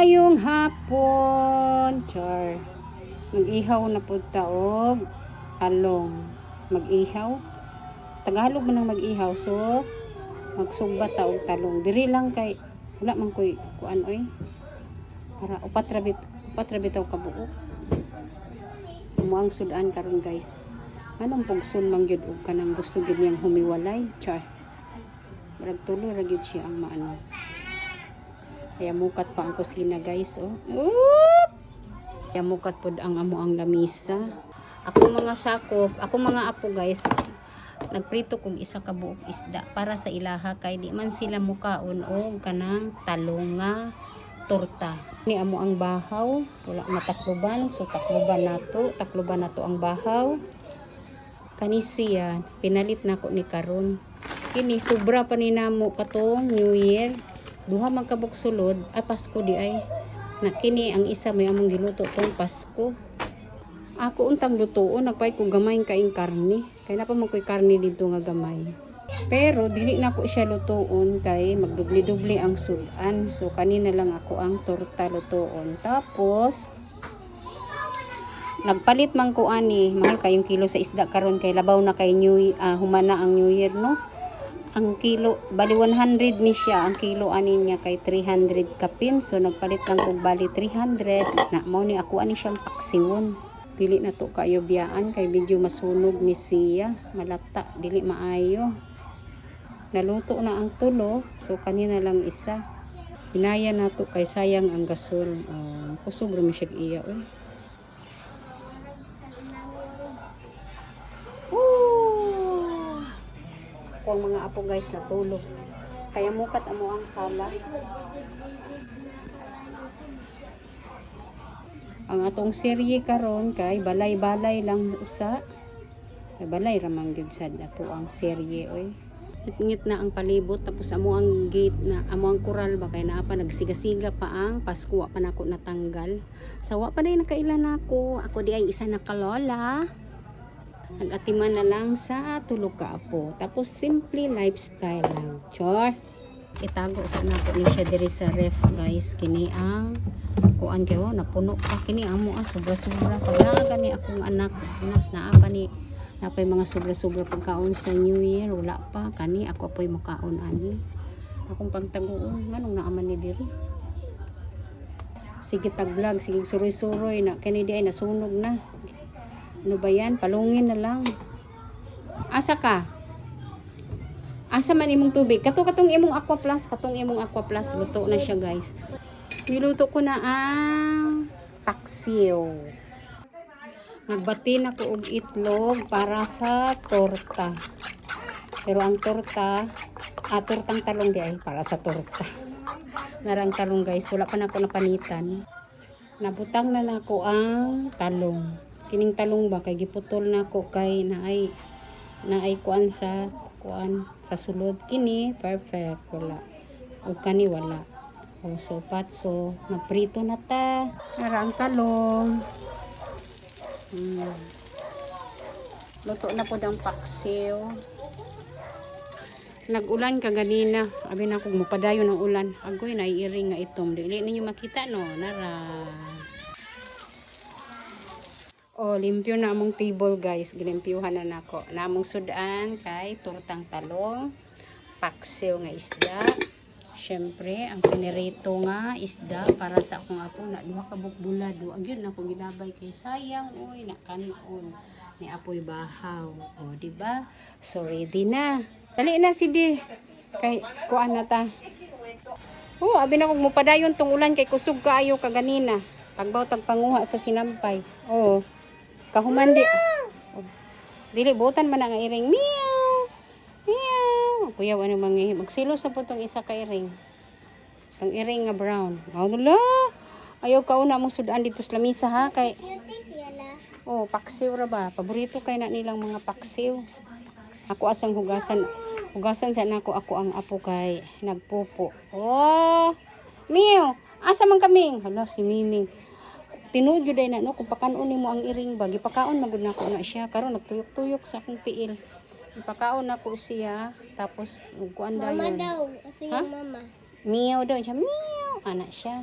Maayong hapon, char. Mag-ihaw na po taog talong. Mag-ihaw. Tagalog man ang mag-ihaw. So, magsugba taog talong. Diri lang kay wala man koy kuan oy. Para upat rabit taw kabuok. Amo ang sudan karon, guys. Anong pugson man gyud og kanang gusto gyud niyang humiwalay, char. Murag tuloy ra gyud siya ang maano. Kaya mukat pa ang kusina, guys. Oh. Kaya mukat pod ang amo ang lamisa. Ako mga sakop, ako mga apo, guys. Nagprito kog isa ka buok isda para sa ilaha kay di man sila mukaon og kanang talonga torta. Ni amo ang bahaw, wala matakloban, so takloban nato ang bahaw. Kani siya pinalit nako ni karon. Kini sobra pa ni namo katong New Year. Duha man kabuk sulod, Pasko di ay. Na kini ang isa may among giluto tong Pasko. Ako untang lutoon, nagpay ko gamay kaing karne. Kay na pa man koy karne dito nga gamay. Pero dili na ko siya lutoon kay magdubli-dubli ang sudan. So kanina lang ako ang torta lutoon. Tapos nagpalit man ko ani, mahal kayong kilo sa isda karon kay labaw na kay humana ang New Year, no? Ang kilo, bali 100 ni siya, ang kilo ani niya kay 300 kapin. So nagpalit lang kog bali 300. Na mao ni ako ani siyang paksiwon. Pili na to kayo biyaan kay medyo masunog ni siya, malata, dili maayo. Naluto na ang tulo, so kanina lang isa. Pinaya na to kay sayang ang gasol. Kusog ra mi siya iya oy. Kung mga apo, guys, natulog. Kaya mukat amo ang sala. Ang atong serye karon kay balay-balay lang usa. Kay balay ra man gyud sad ato ang serye oy. Ngit na ang palibot tapos amo ang gate na amo ang koral ba kay naa pa nagsiga-siga pa ang Pasko wa pa nako natanggal. Sa wa pa day nakailan nako. Ako di ay isa na kalola. Nag-atiman na lang sa tulog ka apo. Tapos simple lifestyle lang. Chor. Itago sa nako ni siya diri sa ref, guys. Kini ang kuan kayo napuno pa kini amo sobra-sobra pag naa kani akong anak naa pa ni napay mga sobra-sobra pagkaon sa New Year wala pa kani ako apoy makaon ani. Akong pagtaguon nganong naaman ni diri. Sige tag-vlog, sige suroy-suroy na kani di ay nasunog na. Ano ba yan? Palungin na lang. Asa ka? Asa man imong tubig? Katong imong Aqua Plus. Katong imong Aqua Plus. Luto na siya, guys. Niluto ko na ang paksiw. Nagbati na ko og itlog para sa torta. Pero ang torta, tortang talong di ay para sa torta. Narang talong, guys. Wala pa na ako napanitan. Nabutang na ako ang talong. Kining talong ba kay giputol nako kay naay kuan sa sulod kini perfect wala ug kani wala so patso magprito na ta ara ang talong luto na po ang paksiw. Nag-ulan ka ganina abi na kog mopadayon ang ulan agoy naiiring nga itom dili ninyo makita no nara. Limpyo na among table, guys. Gilimpyuhan na nako. Namong sudan kay tortang talong, paksiw nga isda. Syempre, ang pinirito nga isda para sa akong apo na duha ka bukbulad. Agyon na ko ginabay kay sayang oy na kanon ni apoy bahaw. Di ba? So ready na. Dali na si Di. Kay kuan na ta. Abi na kog mopadayon tong ulan kay kusog kaayo kaganina. Tagbaw tagpanguha sa sinampay. Kahuman di. Dili butan man ang iring. Meow. Meow. Kuya ano mangi magsilos na po tong isa ka iring. Tong iring nga brown. Wala. Ayaw ka una mong sudan dito sa lamisa ha kay. Paksiw ra ba? Paborito kay na nilang mga paksiw. Ako asang hugasan sa nako ako ang apo kay nagpupo. Meow. Asa man kaming? Hala si Miming. Tinuod jud ay na no kung pakaon nimo ang iring ba gipakaon magud nako na siya karon nagtuyok-tuyok sa akong tiil. Gipakaon nako siya tapos kuan dayon. Mama daw, kasi yung mama. Meow daw siya. Meow ana siya.